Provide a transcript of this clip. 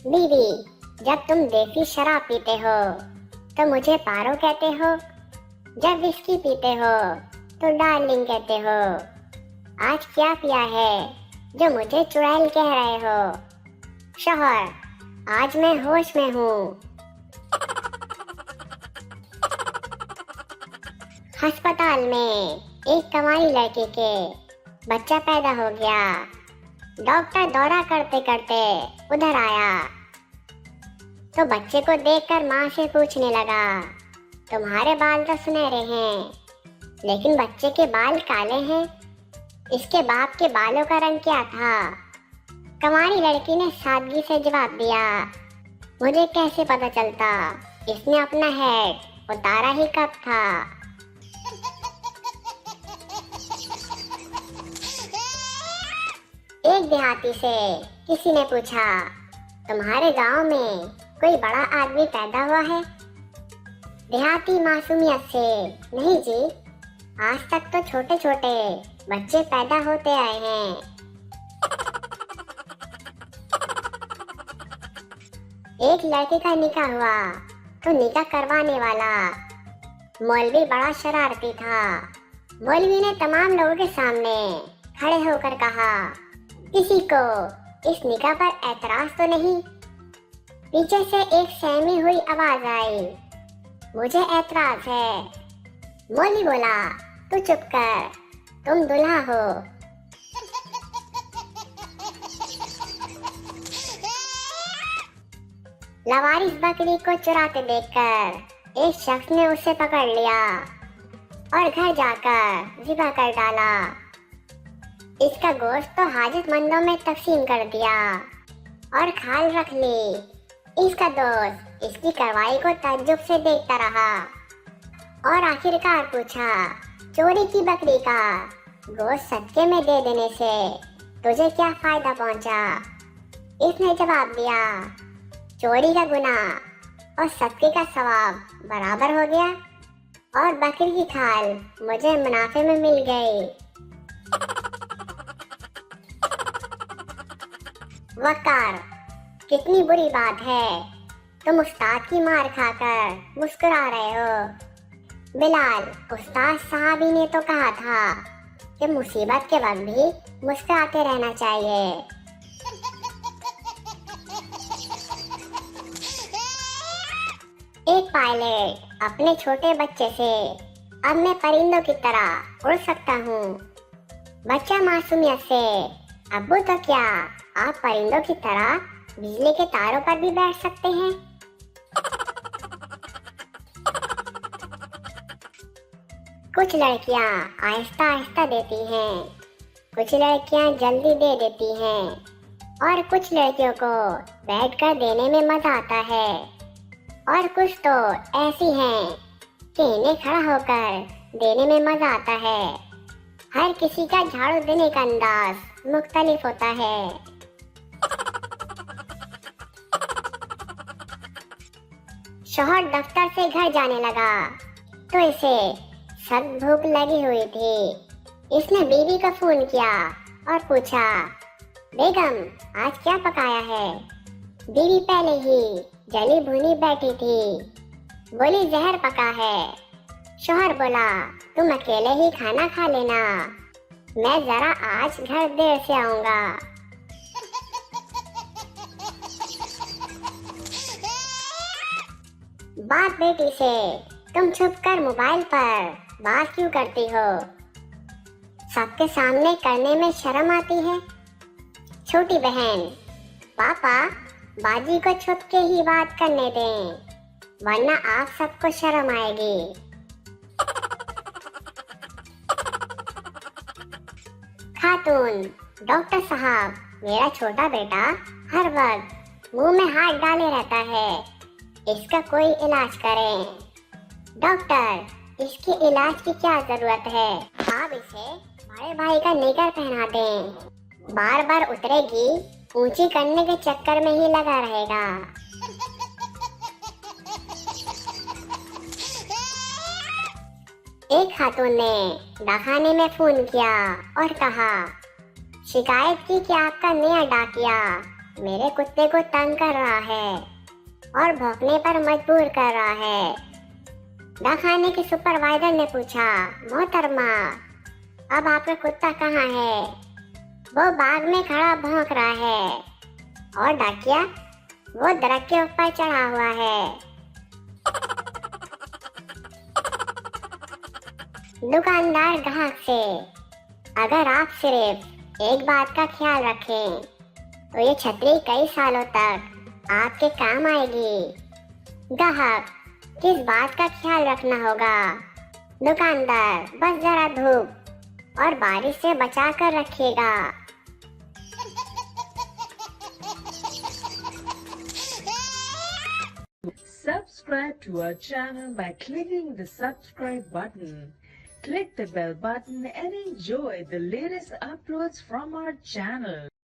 बीवी, जब तुम देसी शराब पीते हो तो मुझे पारो कहते हो, जब विस्की पीते हो तो डार्लिंग कहते हो। आज क्या पिया है जो मुझे चुड़ैल कह रहे हो? शौहर, आज मैं होश में हूँ। अस्पताल में एक कंवारी लड़की के बच्चा पैदा हो गया। डॉक्टर दौरा करते करते उधर आया तो बच्चे को देखकर माँ से पूछने लगा, तुम्हारे बाल तो सुनहरे हैं, लेकिन बच्चे के बाल काले हैं। इसके बाप के बालों का रंग क्या था? कंवारी लड़की ने सादगी से जवाब दिया, मुझे कैसे पता चलता, इसने अपना हेड उतारा ही कब था। एक देहाती से किसी ने पूछा, तुम्हारे गांव में कोई बड़ा आदमी पैदा हुआ है? देहाती मासूमियत से, नहीं जी, आज तक तो छोटे छोटे बच्चे पैदा होते आए हैं। एक लड़के का निकाह हुआ तो निकाह करवाने वाला मौलवी बड़ा शरारती था। मौलवी ने तमाम लोगों के सामने खड़े होकर कहा, किसी को इस निकाह पर एतराज तो नहीं? पीछे से एक सहमी हुई आवाज आई, मुझे एतराज है। मौलवी बोला, तू चुप कर, तुम दूल्हा हो। लवारिस बकरी को चुराते देखकर एक शख्स ने उसे पकड़ लिया और घर जाकर ज़िबा कर डाला। इसका गोश्त तो हाजतमंदों में तकसीम कर दिया और खाल रख ली। इसका दोस्त इसकी कार्रवाई को ताज्जुब से देखता रहा और आखिरकार पूछा, चोरी की बकरी का गोश्त सदके में दे देने से तुझे क्या फायदा पहुंचा? इसने जवाब दिया, चोरी का गुनाह और सदके का सवाब बराबर हो गया और बकरी की खाल मुझे मुनाफे में मिल गई। वकार, कितनी बुरी बात है, तुम उस्ताद की मार खाकर मुस्कुरा रहे हो। बिलाल, उस्ताद साहब ही ने तो कहा था कि मुसीबत के वक्त भी मुस्कुराते रहना चाहिए। एक पायलट अपने छोटे बच्चे से, अब मैं परिंदों की तरह उड़ सकता हूँ। बच्चा मासूमियत से, अब्बू तो क्या आप परिंदों की तरह बिजली के तारों पर भी बैठ सकते हैं? कुछ लड़कियां आहिस्ता आहिस्ता देती हैं, कुछ लड़कियां जल्दी दे देती हैं और कुछ लड़कियों को बैठकर देने में मजा आता है और कुछ तो ऐसी हैं कि इन्हें खड़ा होकर देने में मजा आता है। हर किसी का झाड़ू देने का अंदाज मुख्तलिफ होता है। शौहर दफ्तर से घर जाने लगा तो इसे सख्त भूख लगी हुई थी। इसने बीवी को फोन किया और पूछा, बेगम आज क्या पकाया है? बीवी पहले ही जली भुनी बैठी थी, बोली जहर पका है। शौहर बोला, तुम अकेले ही खाना खा लेना, मैं जरा आज घर देर से आऊंगा। बाप बेटी से, तुम छुप कर मोबाइल पर बात क्यों करती हो? सबके सामने करने में शर्म आती है। छोटी बहन, पापा बाजी को छुप के ही बात करने दें, वरना आप सबको शर्म आएगी। खातून, डॉक्टर साहब, मेरा छोटा बेटा हर वक्त मुंह में हाथ डाले रहता है, इसका कोई इलाज करें। डॉक्टर, इसके इलाज की क्या जरूरत है? आप इसे बड़े भाई का निकर पहना दें, बार बार उतरेगी, ऊंची करने के चक्कर में ही लगा रहेगा। एक खातून ने डाकखाने में फोन किया और कहा, शिकायत की कि आपका नया डाकिया मेरे कुत्ते को तंग कर रहा है और भौंकने पर मजबूर कर रहा है। दवाखाने के सुपरवाइजर ने पूछा, मोहतरमा, अब आपका कुत्ता कहाँ है? वो बाग में खड़ा भौंक रहा है। और डाकिया, वो दरख्त के ऊपर चढ़ा हुआ है। दुकानदार ग्राहक से, अगर आप सिर्फ एक बात का ख्याल रखें तो ये छतरी कई सालों तक आपके काम आएगी। ग्राहक, किस बात का ख्याल रखना होगा? दुकानदार, बस जरा धूप और बारिश से बचा कर रखिएगा। Subscribe to our channel by clicking the subscribe button. Click the bell button and enjoy the latest uploads from our channel.